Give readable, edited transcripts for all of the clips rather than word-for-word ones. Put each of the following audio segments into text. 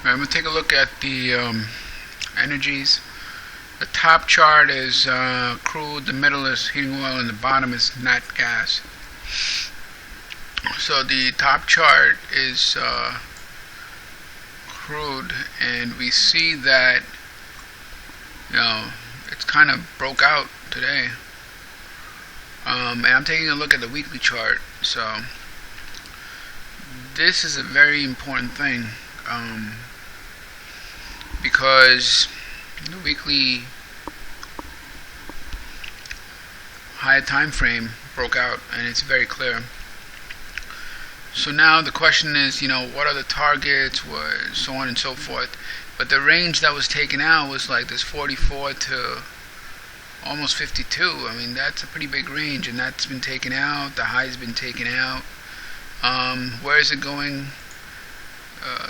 I'm going to take a look at the energies. The top chart is crude, the middle is heating oil, and the bottom is nat gas. So the top chart is crude, and we see that it's kind of broke out today. And I'm taking a look at the weekly chart. So this is a very important thing, because the weekly high time frame broke out, and it's very clear. So now the question is, what are the targets, so on and so forth. But the range that was taken out was like this 44 to almost 52. I mean, that's a pretty big range, and that's been taken out. The high's been taken out. Where is it going?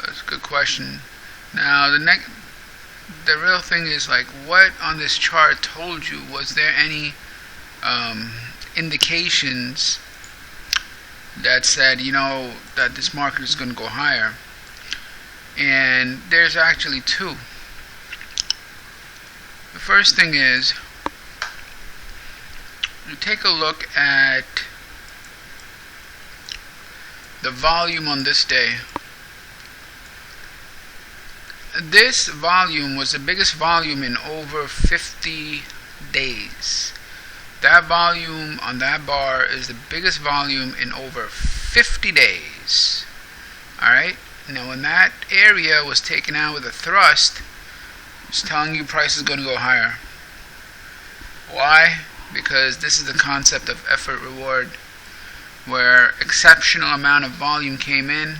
It's a good question. Now the real thing is, like, what on this chart told you? Was there any indications that said, that this market is going to go higher? And there's actually two. The first thing is, you take a look at the volume on this day. This volume was the biggest volume in over 50 days. That volume on that bar is the biggest volume in over 50 days. Alright? Now when that area was taken out with a thrust, it's telling you price is going to go higher. Why? Because this is the concept of effort reward, where exceptional amount of volume came in.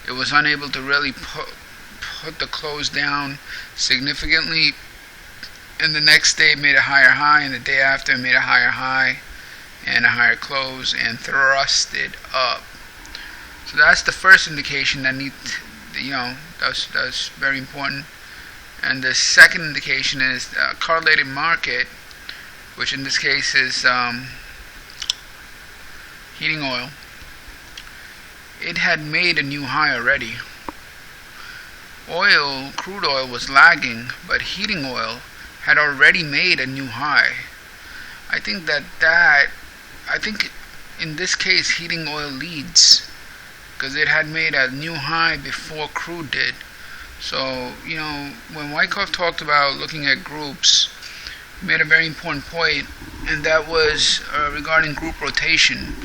It was unable to really put the close down significantly, and the next day it made a higher high, and the day after it made a higher high and a higher close, and thrusted up. So that's the first indication that that's very important. And the second indication is a correlated market, which in this case is heating oil. It had made a new high already. Crude oil was lagging, but heating oil had already made a new high. I think in this case heating oil leads, because it had made a new high before crude did. So, when Wyckoff talked about looking at groups, he made a very important point, and that was regarding group rotation.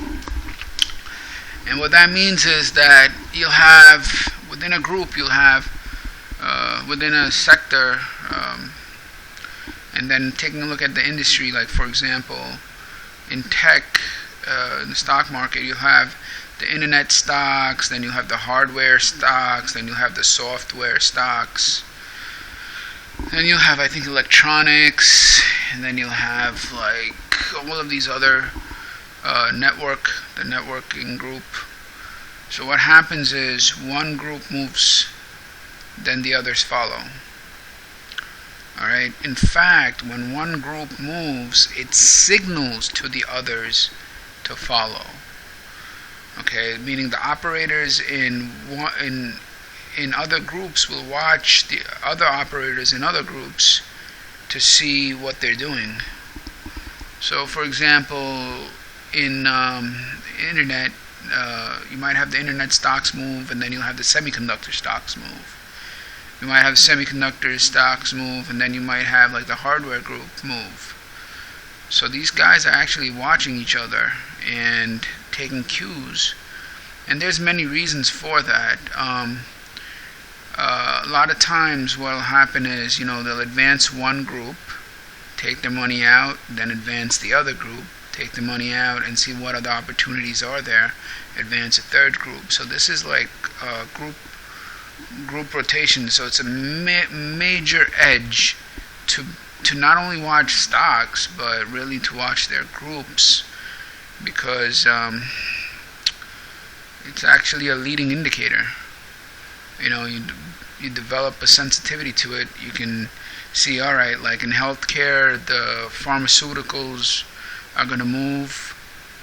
And what that means is that you'll have, within a group, you'll have, within a sector, and then taking a look at the industry, like for example, in tech, in the stock market, you'll have the internet stocks, then you'll have the hardware stocks, then you'll have the software stocks, then you'll have, I think, electronics, and then you'll have like all of these other the networking group. So what happens is one group moves, then the others follow. Alright, in fact, when one group moves, it signals to the others to follow. Okay, meaning the operators in other groups will watch the other operators in other groups to see what they're doing. So, for example, in internet, you might have the internet stocks move, and then you'll have the semiconductor stocks move. You might have semiconductor stocks move, and then you might have like the hardware group move. So these guys are actually watching each other and taking cues, and there's many reasons for that. A lot of times what will happen is, they'll advance one group, take their money out, then advance the other group, take the money out, and see what other opportunities are there, advance a third group. So this is like group rotation. So it's a major edge to not only watch stocks, but really to watch their groups, because it's actually a leading indicator. You develop a sensitivity to it. You can see, alright, like in healthcare, the pharmaceuticals are going to move.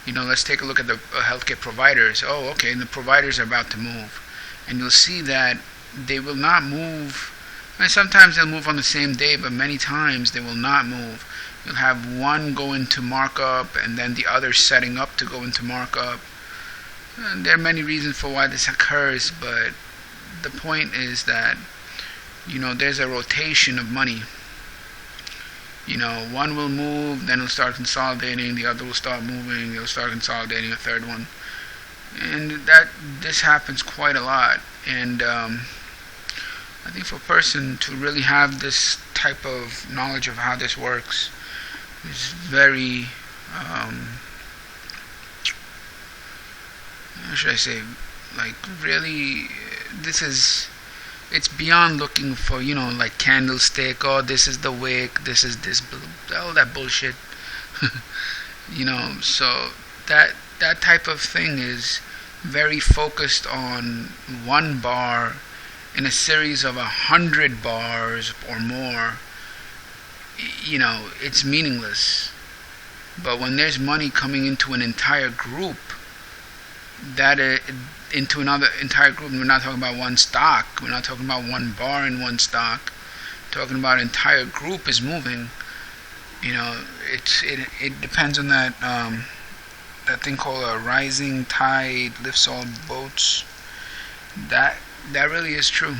Let's take a look at the healthcare providers. Oh, okay, and the providers are about to move. And you'll see that they will not move. And sometimes they'll move on the same day, but many times they will not move. You'll have one go into markup and then the other setting up to go into markup. And there are many reasons for why this occurs, but the point is that, there's a rotation of money. One will move, then it'll start consolidating, the other will start moving, it'll start consolidating a third one. And this happens quite a lot. And I think for a person to really have this type of knowledge of how this works is very, how should I say, like really, it's beyond looking for, like candlestick, oh, this is the wick, this is this, all that bullshit. So that type of thing is very focused on one bar in a series of 100 bars or more. It's meaningless. But when there's money coming into an entire group, into another entire group, we're not talking about one stock, we're not talking about one bar in one stock, we're talking about an entire group is moving. It depends on that thing called a rising tide lifts all boats. That really is true.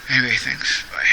Anyway, thanks. Bye.